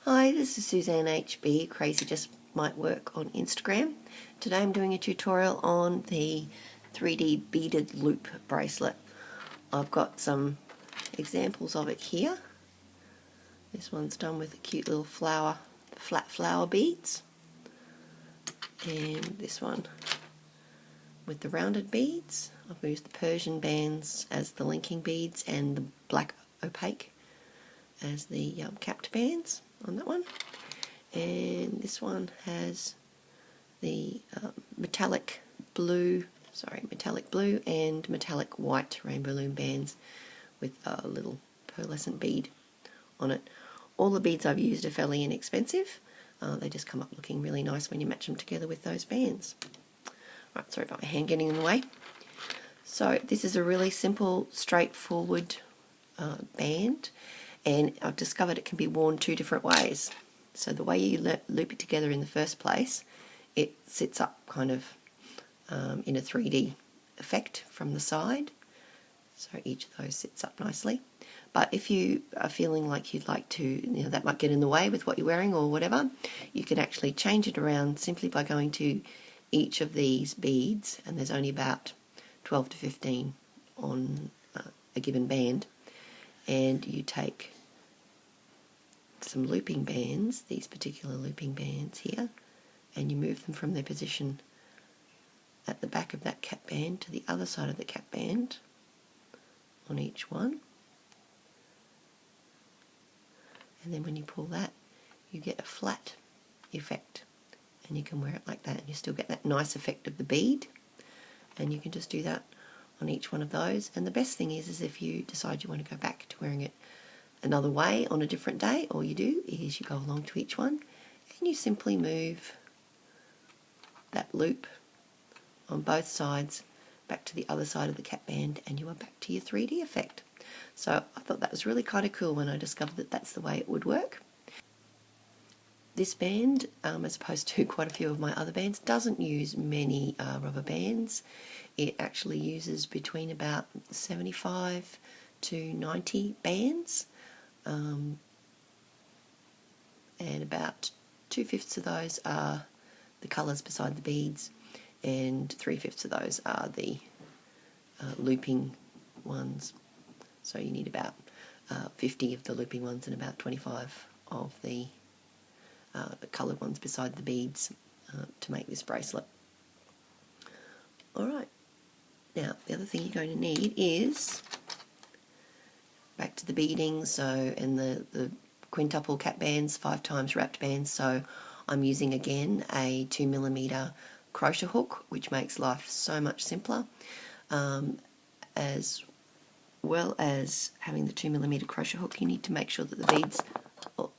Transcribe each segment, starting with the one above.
Hi, this is Suzanne HB, Crazy Just Might Work on Instagram. Today I'm doing a tutorial on the 3D beaded loop bracelet. I've got some examples of it here. This one's done with the cute little flat flower beads. And this one with the rounded beads. I've used the Persian bands as the linking beads and the black opaque as the capped bands on that one. And this one has the metallic blue and metallic white rainbow loom bands with a little pearlescent bead on it. All the beads I've used are fairly inexpensive. They just come up looking really nice when you match them together with those bands. Right, sorry about my hand getting in the way. So this is a really simple, straightforward band, and I've discovered it can be worn two different ways. So the way you loop it together in the first place, it sits up kind of in a 3D effect from the side. So each of those sits up nicely. But if you are feeling like you'd like to, that might get in the way with what you're wearing or whatever, you can actually change it around simply by going to each of these beads, and there's only about 12 to 15 on a given band, and you take some looping bands, these particular looping bands here, and you move them from their position at the back of that cap band to the other side of the cap band on each one. And then when you pull that, you get a flat effect, and you can wear it like that, and you still get that nice effect of the bead. And you can just do that on each one of those. And the best thing is if you decide you want to go back to wearing it another way on a different day, all you do is you go along to each one and you simply move that loop on both sides back to the other side of the cap band, and you are back to your 3D effect. So I thought that was really kind of cool when I discovered that that's the way it would work. This band, as opposed to quite a few of my other bands, doesn't use many rubber bands. It actually uses between about 75 to 90 bands, and about 2/5 of those are the colours beside the beads, and 3/5 of those are the looping ones. So you need about 50 of the looping ones and about 25 of the coloured ones beside the beads to make this bracelet. Alright, now the other thing you're going to need is, back to the beading, and the quintuple cap bands, 5 times wrapped bands, so I'm using again a 2mm crochet hook, which makes life so much simpler, as well as having the 2mm crochet hook. You need to make sure that the beads, you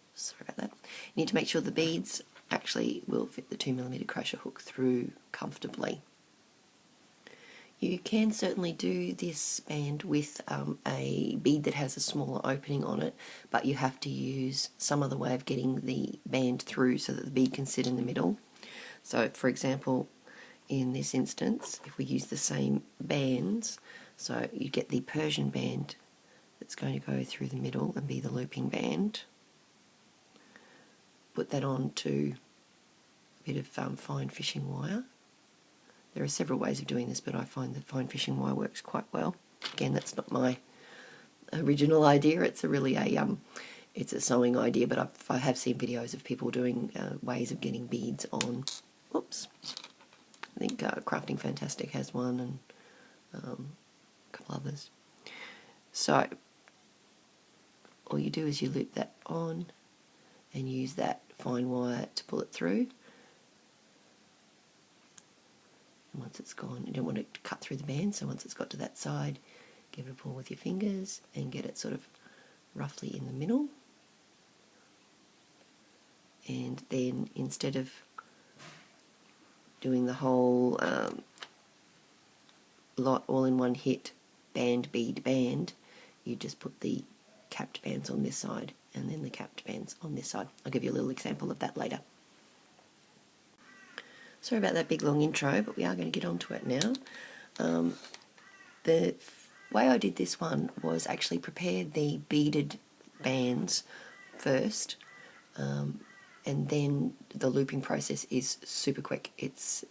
need to make sure the beads actually will fit the 2mm crochet hook through comfortably. You can certainly do this band with a bead that has a smaller opening on it, but you have to use some other way of getting the band through so that the bead can sit in the middle. So for example, in this instance, if we use the same bands, so you get the Persian band that's going to go through the middle and be the looping band. Put that on to a bit of fine fishing wire. There are several ways of doing this, but I find that fine fishing wire works quite well. Again, that's not my original idea. It's it's a sewing idea, but I have seen videos of people doing ways of getting beads on. Oops. I think Crafting Fantastic has one, and a couple others. So all you do is you loop that on and use that fine wire to pull it through. And once it's gone, you don't want it to cut through the band, so once it's got to that side, give it a pull with your fingers and get it sort of roughly in the middle. And then instead of doing the whole lot all in one hit, band, bead, band, you just put the capped bands on this side and then the capped bands on this side. I'll give you a little example of that later. Sorry about that big long intro, but we are going to get on to it now. The way I did this one was actually prepare the beaded bands first, and then the looping process is super quick. It's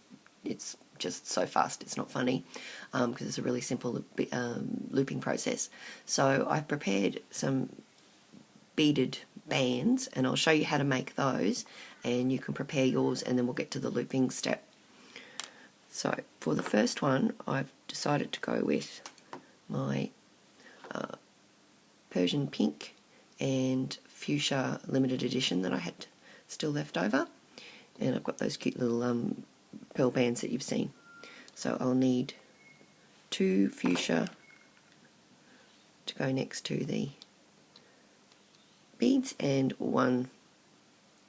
just so fast, it's not funny, because it's a really simple looping process. So I've prepared some beaded bands, and I'll show you how to make those, and you can prepare yours, and then we'll get to the looping step. So for the first one, I've decided to go with my Persian pink and fuchsia limited edition that I had still left over, and I've got those cute little pearl bands that you've seen. So I'll need 2 fuchsia to go next to the beads and 1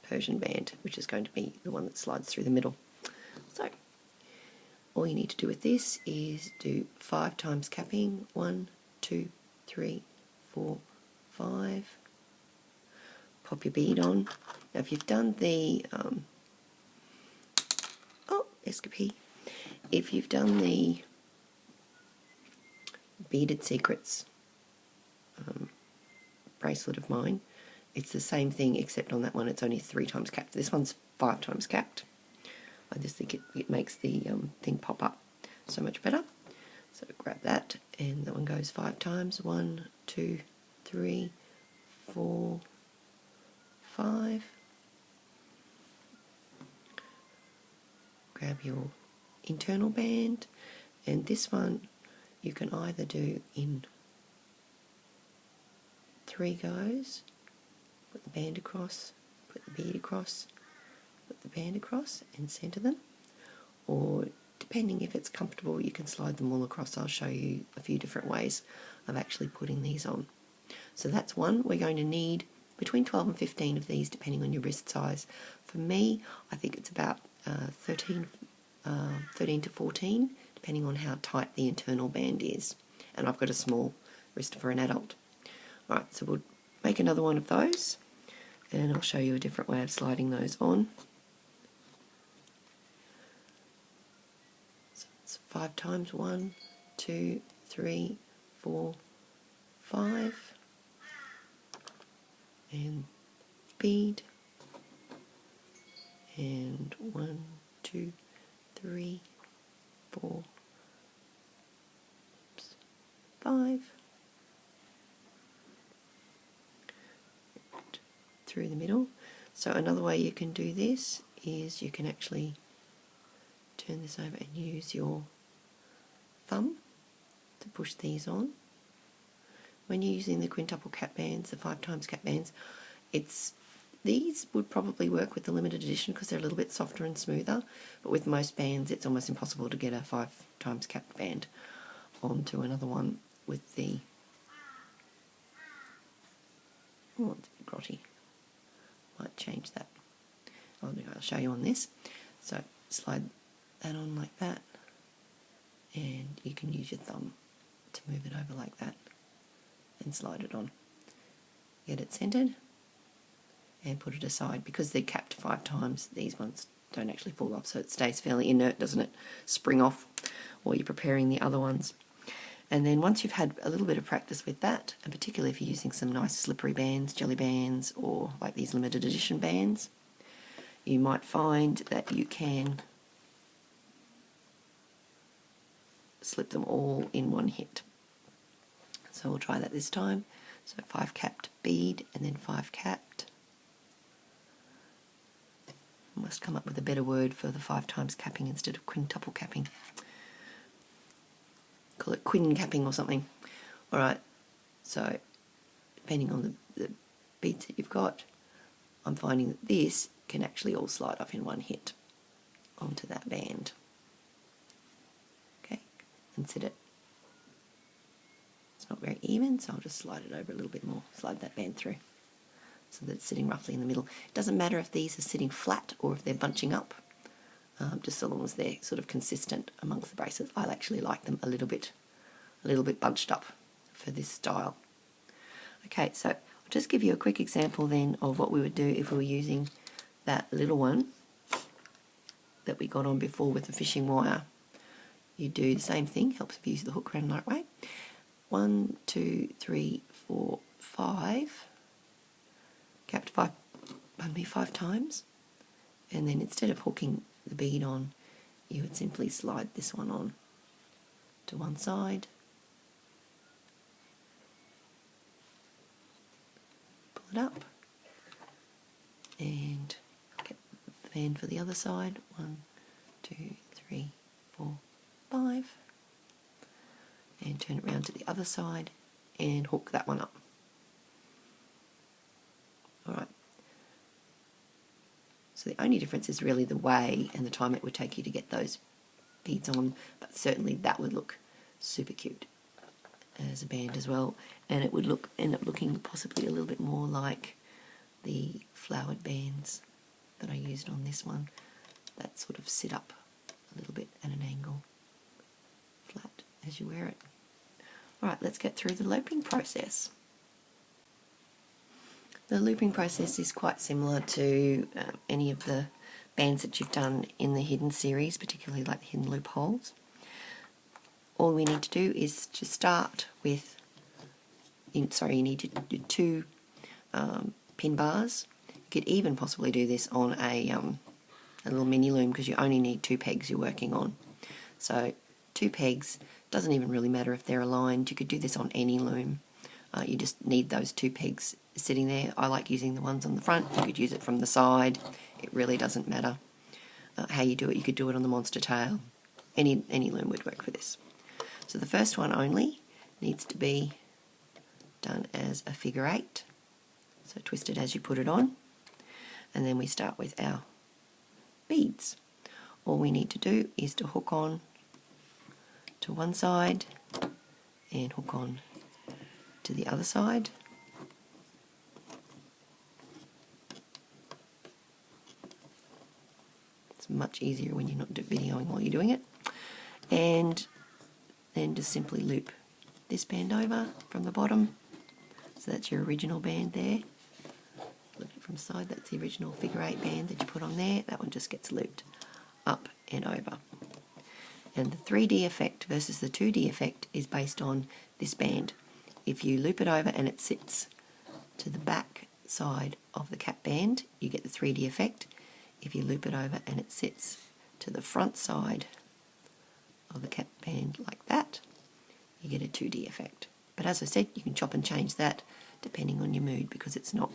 Persian band, which is going to be the one that slides through the middle. So all you need to do with this is do 5 times capping. 1, 2, 3, 4, 5. Pop your bead on. Now if you've done the escapee. If you've done the Beaded Secrets bracelet of mine, it's the same thing, except on that one it's only 3 times capped. This one's 5 times capped. I just think it makes the thing pop up so much better. So grab that, and that one goes 5 times. 1, 2, 3, 4, 5. Grab your internal band, and this one you can either do in 3 goes, put the band across, put the bead across, put the band across, and centre them, or depending if it's comfortable you can slide them all across. I'll show you a few different ways of actually putting these on. So that's one. We're going to need between 12 and 15 of these depending on your wrist size. For me, I think it's about 13 to 14 depending on how tight the internal band is, and I've got a small wrist for an adult. Right, so we'll make another one of those, and I'll show you a different way of sliding those on. So it's 5 times. 1, 2, 3, 4, 5, and bead, and 1, 2, 3, 4, 5, through the middle. So another way you can do this is you can actually turn this over and use your thumb to push these on. When you're using the quintuple cap bands, the 5 times cap bands, these would probably work with the limited edition because they're a little bit softer and smoother, but with most bands it's almost impossible to get a 5 times cap band onto another one with the, oh, it's a bit grotty. Might change that. I'll show you on this. So slide that on like that, and you can use your thumb to move it over like that and slide it on. Get it centered and put it aside. Because they're capped 5 times, these ones don't actually fall off, so it stays fairly inert, doesn't it spring off while you're preparing the other ones. And then once you've had a little bit of practice with that, and particularly if you're using some nice slippery bands, jelly bands, or like these limited edition bands, you might find that you can slip them all in one hit. So we'll try that this time. So 5 capped bead, and then 5 capped. I must come up with a better word for the 5 times capping instead of quintuple capping. Call it quin capping or something. Alright, so depending on the beads that you've got, I'm finding that this can actually all slide off in one hit onto that band. Okay, and sit it. It's not very even, so I'll just slide it over a little bit more, slide that band through so that it's sitting roughly in the middle. It doesn't matter if these are sitting flat or if they're bunching up, just so long as they're sort of consistent amongst the bracelets. I actually like them a little bit bunched up for this style. Okay, so I'll just give you a quick example then of what we would do if we were using that little one that we got on before with the fishing wire. You do the same thing, helps if you use the hook around the right way. 1, 2, 3, 4, 5. Capped 5 5 times, and then instead of hooking the bead on, you would simply slide this one on to one side, pull it up, and get the band for the other side. 1, 2, 3, 4, 5, and turn it around to the other side and hook that one up. Alright, so the only difference is really the way and the time it would take you to get those beads on, but certainly that would look super cute as a band as well, and it would end up looking possibly a little bit more like the flowered bands that I used on this one, that sort of sit up a little bit at an angle, flat as you wear it. Alright, let's get through the looping process. The looping process is quite similar to any of the bands that you've done in the hidden series, particularly like the hidden loopholes. All we need to do is to start with, you need to do 2 pin bars. You could even possibly do this on a little mini loom, because you only need 2 pegs you're working on. So 2 pegs, doesn't even really matter if they're aligned. You could do this on any loom. You just need those 2 pegs sitting there. I like using the ones on the front. You could use it from the side. It really doesn't matter how you do it. You could do it on the monster tail. Any loom would work for this. So the first one only needs to be done as a figure 8. So twist it as you put it on. And then we start with our beads. All we need to do is to hook on to one side and hook on to the other side. It's much easier when you're not videoing while you're doing it. And then just simply loop this band over from the bottom. So that's your original band there. Loop it from the side, that's the original figure 8 band that you put on there. That one just gets looped up and over. And the 3D effect versus the 2D effect is based on this band. If you loop it over and it sits to the back side of the cap band, you get the 3D effect. If you loop it over and it sits to the front side of the cap band like that, you get a 2D effect. But as I said, you can chop and change that depending on your mood, because it's not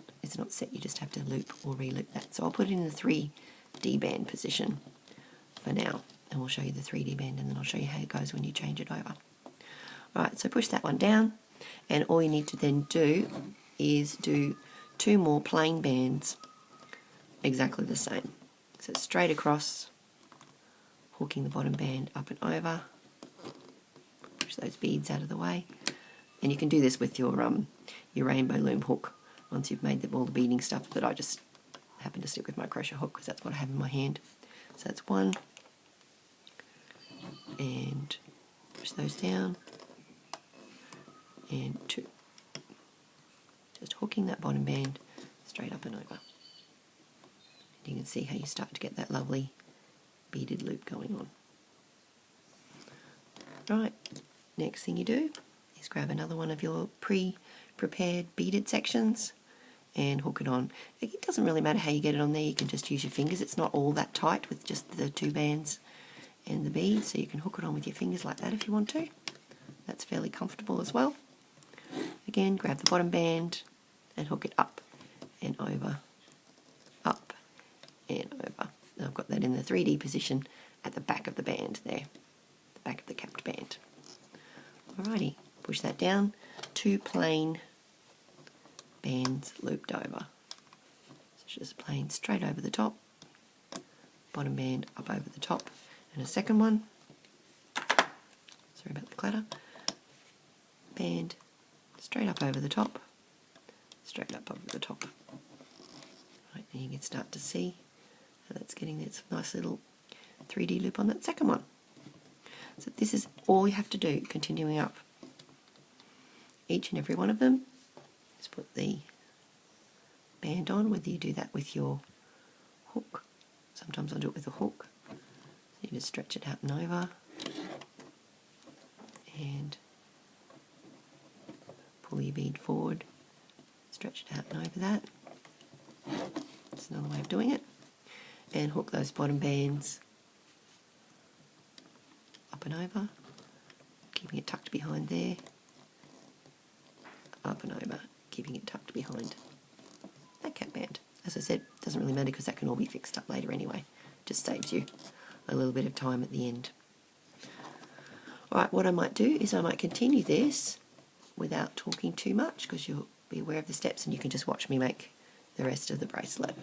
set. You just have to loop or re-loop that. So I'll put it in the 3D band position for now, and we'll show you the 3D band, and then I'll show you how it goes when you change it over. Alright, so push that one down, and all you need to then do is do 2 more plain bands exactly the same. So straight across, hooking the bottom band up and over, push those beads out of the way. And you can do this with your rainbow loom hook once you've made all the beading stuff, but I just happen to stick with my crochet hook because that's what I have in my hand. So that's 1, and push those down, and 2. Just hooking that bottom band straight up and over. And you can see how you start to get that lovely beaded loop going on. Right, next thing you do is grab another one of your pre-prepared beaded sections and hook it on. It doesn't really matter how you get it on there, you can just use your fingers. It's not all that tight with just the 2 bands and the beads, so you can hook it on with your fingers like that if you want to. That's fairly comfortable as well. Again, grab the bottom band and hook it up and over, up and over. And I've got that in the 3D position at the back of the band there, the back of the capped band. Alrighty, push that down, 2 plain bands looped over. So just plain straight over the top, bottom band up over the top, and a second one, sorry about the clatter, band straight up over the top, straight up over the top. Right, and you can start to see how that's getting this nice little 3D loop on that second one. So this is all you have to do, continuing up. Each and every one of them, just put the band on, whether you do that with your hook. Sometimes I'll do it with a hook. So you just stretch it out and over, and pull your bead forward, stretch it out and over that. So another way of doing it. And hook those bottom bands up and over, keeping it tucked behind there, up and over, keeping it tucked behind that cap band. As I said, doesn't really matter because that can all be fixed up later anyway. Just saves you a little bit of time at the end. Alright, what I might do is I might continue this without talking too much, because you'll be aware of the steps and you can just watch me make the rest of the bracelet.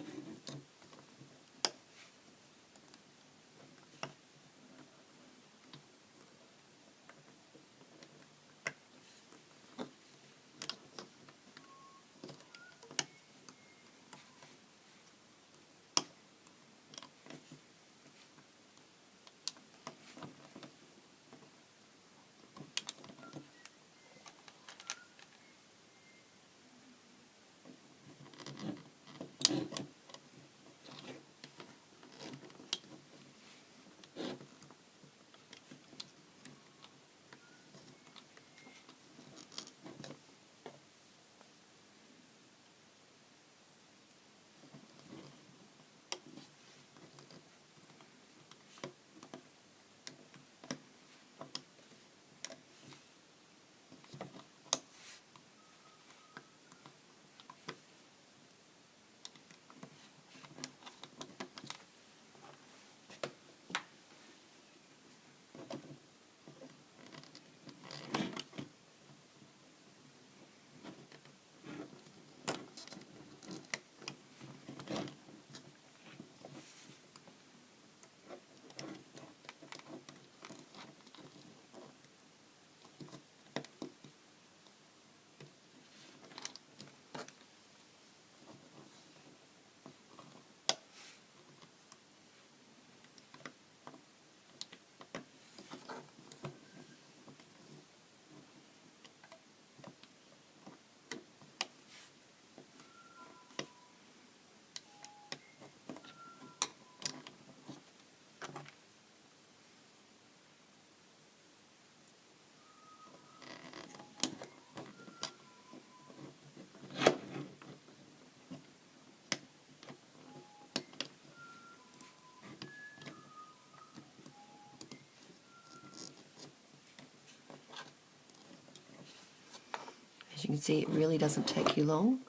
As you can see, it really doesn't take you long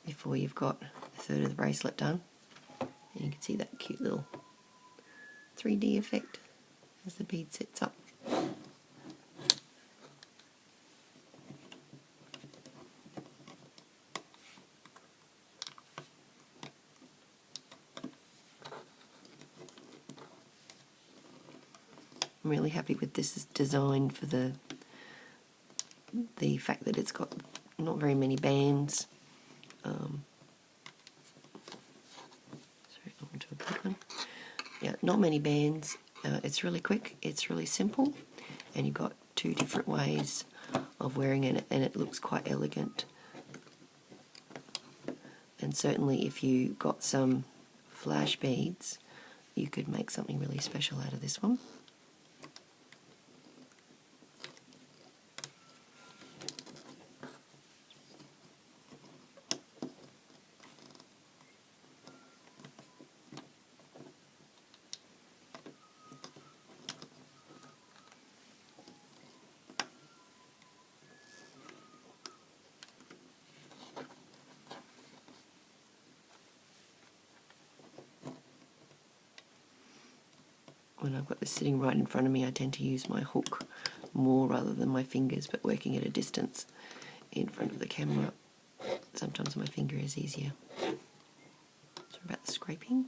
before you've got a third of the bracelet done. And you can see that cute little 3D effect as the bead sets up. I'm really happy with this design for the fact that it's got not very many bands. Sorry, onto a good one. Yeah, not many bands. It's really quick, it's really simple, and you've got two different ways of wearing it, and it looks quite elegant. And certainly if you got some flash beads, you could make something really special out of this one. When I've got this sitting right in front of me, I tend to use my hook more rather than my fingers, but working at a distance in front of the camera, sometimes my finger is easier. So about the scraping.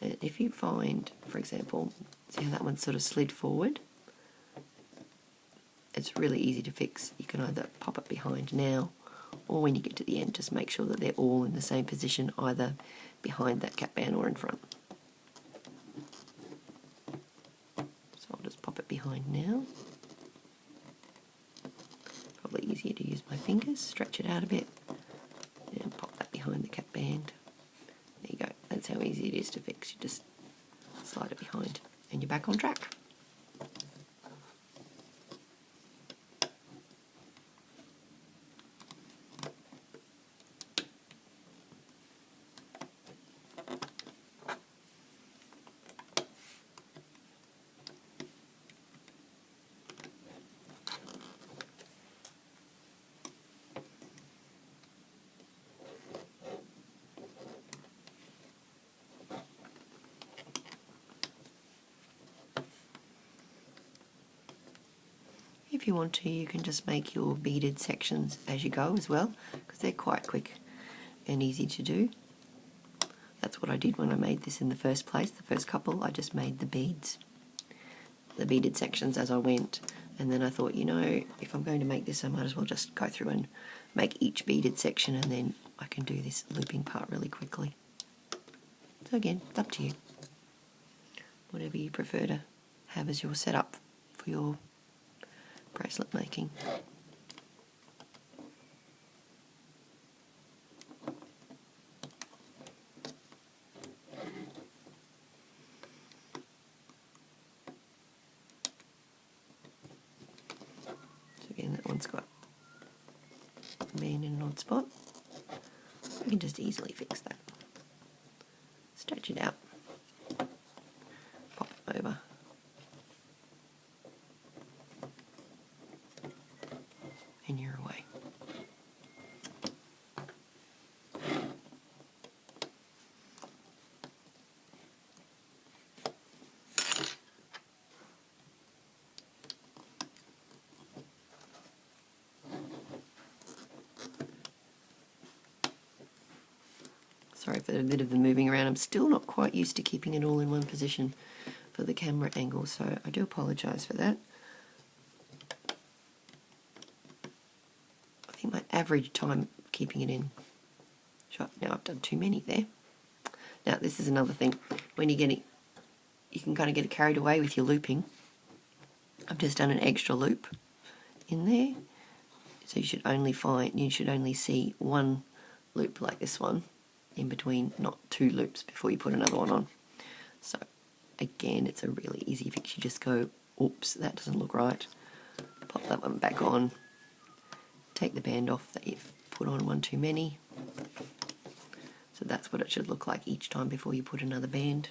And if you find, for example, see how that one sort of slid forward? It's really easy to fix. You can either pop it behind now, or when you get to the end, just make sure that they're all in the same position, either behind that cap band or in front. So I'll just pop it behind now. Probably easier to use my fingers, stretch it out a bit, and pop that behind the cap band. There you go, that's how easy it is to fix. You just slide it behind and you're back on track. if you want to, you can just make your beaded sections as you go as well, because they're quite quick and easy to do. That's what I did when I made this in the first place. The first couple, I just made the beads, the beaded sections as I went. And then I thought, you know, if I'm going to make this, I might as well just go through and make each beaded section, and then I can do this looping part really quickly. So again, it's up to you. Whatever you prefer to have as your setup for your bracelet making. So again, that one's got a band in an odd spot. We can just easily fix that. Stretch it out, pop it over. And you're away. Sorry for a bit of the moving around. I'm still not quite used to keeping it all in one position for the camera angle, so I do apologise for that. I think my average time keeping it in shot. Now I've done too many there. Now this is another thing. When you get it, you can kind of get carried away with your looping. I've just done an extra loop in there, so you should only see one loop like this one in between, not two loops before you put another one on. So again, it's a really easy fix. You just go, oops, that doesn't look right. Pop that one back on. Take the band off that you've put on one too many. So that's what it should look like each time before you put another bead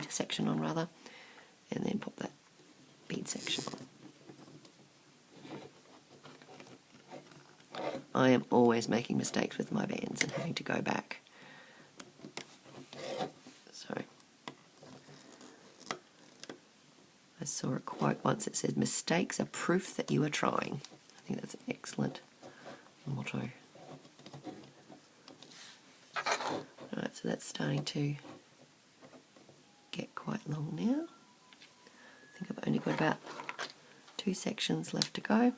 section on rather, and then pop that bead section on. I am always making mistakes with my bands and having to go back. So I saw a quote once that said, "Mistakes are proof that you are trying." I think that's an excellent motto. Alright, so that's starting to get quite long now. I think I've only got about 2 sections left to go.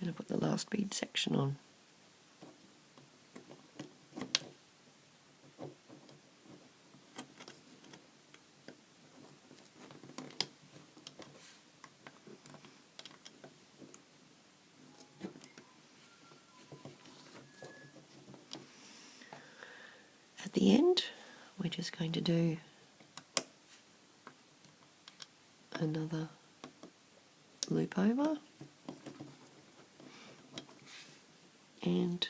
And I put the last bead section on. At the end, we're just going to do another loop over. And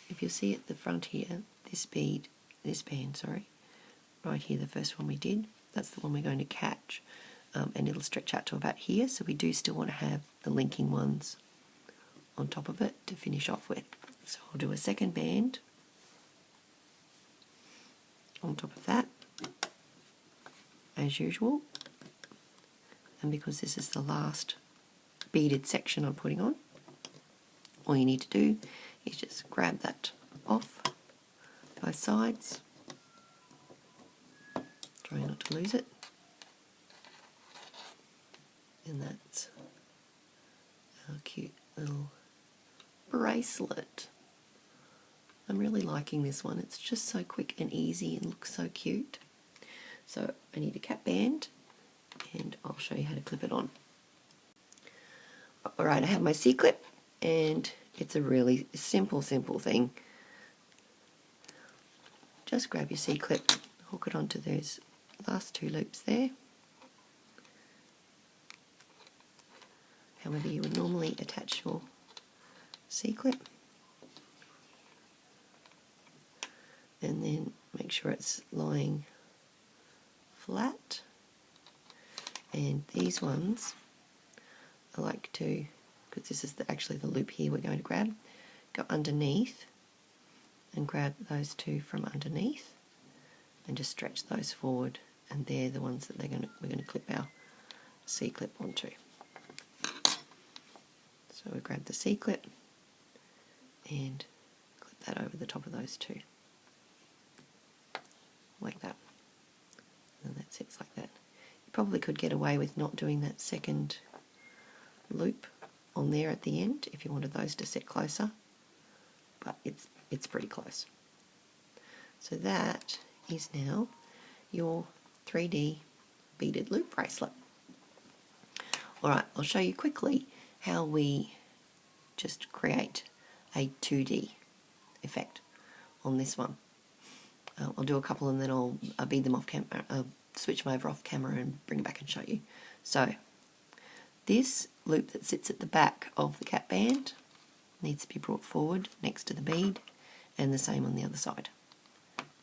if you see at the front here, this band, right here, the first one we did, that's the one we're going to catch, and it'll stretch out to about here, so we do still want to have the linking ones on top of it to finish off with. So I'll do a second band on top of that, as usual, and because this is the last beaded section I'm putting on, all you need to do is just grab that off both sides Try not to lose it. And that's our cute little bracelet. I'm really liking this one. It's just so quick and easy and looks so cute. So I need a cap band and I'll show you how to clip it on. Alright, I have my C-clip and it's a really simple thing. Just grab your C-clip, hook it onto those last two loops there. However you would normally attach your C-clip. And then make sure it's lying flat. And these ones I like to, because this is actually the loop here we're going to grab, go underneath and grab those two from underneath and just stretch those forward, and they're the ones that we're going to clip our C-clip onto. So we grab the C-clip and clip that over the top of those two. Like that. And that sits like that. You probably could get away with not doing that second loop on there at the end if you wanted those to sit closer, but it's pretty close. So that is now your 3D beaded loop bracelet. Alright, I'll show you quickly how we just create a 2D effect on this one. I'll do a couple and then I'll bead them off camera, switch them over off camera and bring it back and show you. So this loop that sits at the back of the cap band needs to be brought forward next to the bead, and the same on the other side.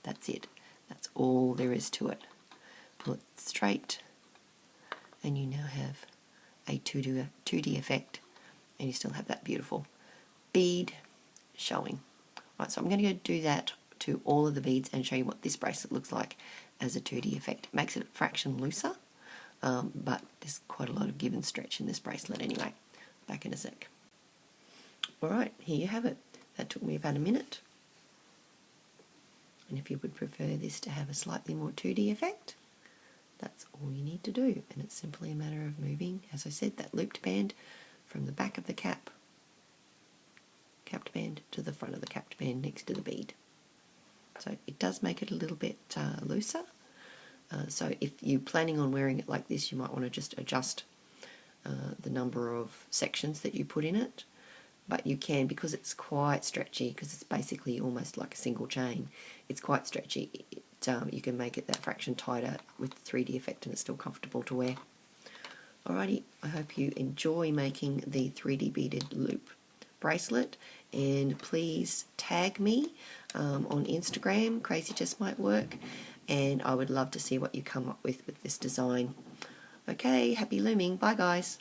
That's it. That's all there is to it. Pull it straight and you now have a 2D effect, and you still have that beautiful bead showing. Right, so I'm going to do that to all of the beads and show you what this bracelet looks like as a 2D effect. It makes it a fraction looser, but there's quite a lot of give and stretch in this bracelet anyway. Back in a sec. Alright, here you have it. That took me about a minute. And if you would prefer this to have a slightly more 2D effect, that's all you need to do. And it's simply a matter of moving, as I said, that looped band from the back of the capped band to the front of the capped band next to the bead. So it does make it a little bit looser. So if you're planning on wearing it like this, you might want to just adjust the number of sections that you put in it. But you can, because it's quite stretchy, because it's basically almost like a single chain, it's quite stretchy. You can make it that fraction tighter with the 3D effect and it's still comfortable to wear. Alrighty, I hope you enjoy making the 3D beaded loop bracelet, and please tag me on Instagram, Crazy Just Might Work, and I would love to see what you come up with this design. Okay, happy looming. Bye guys.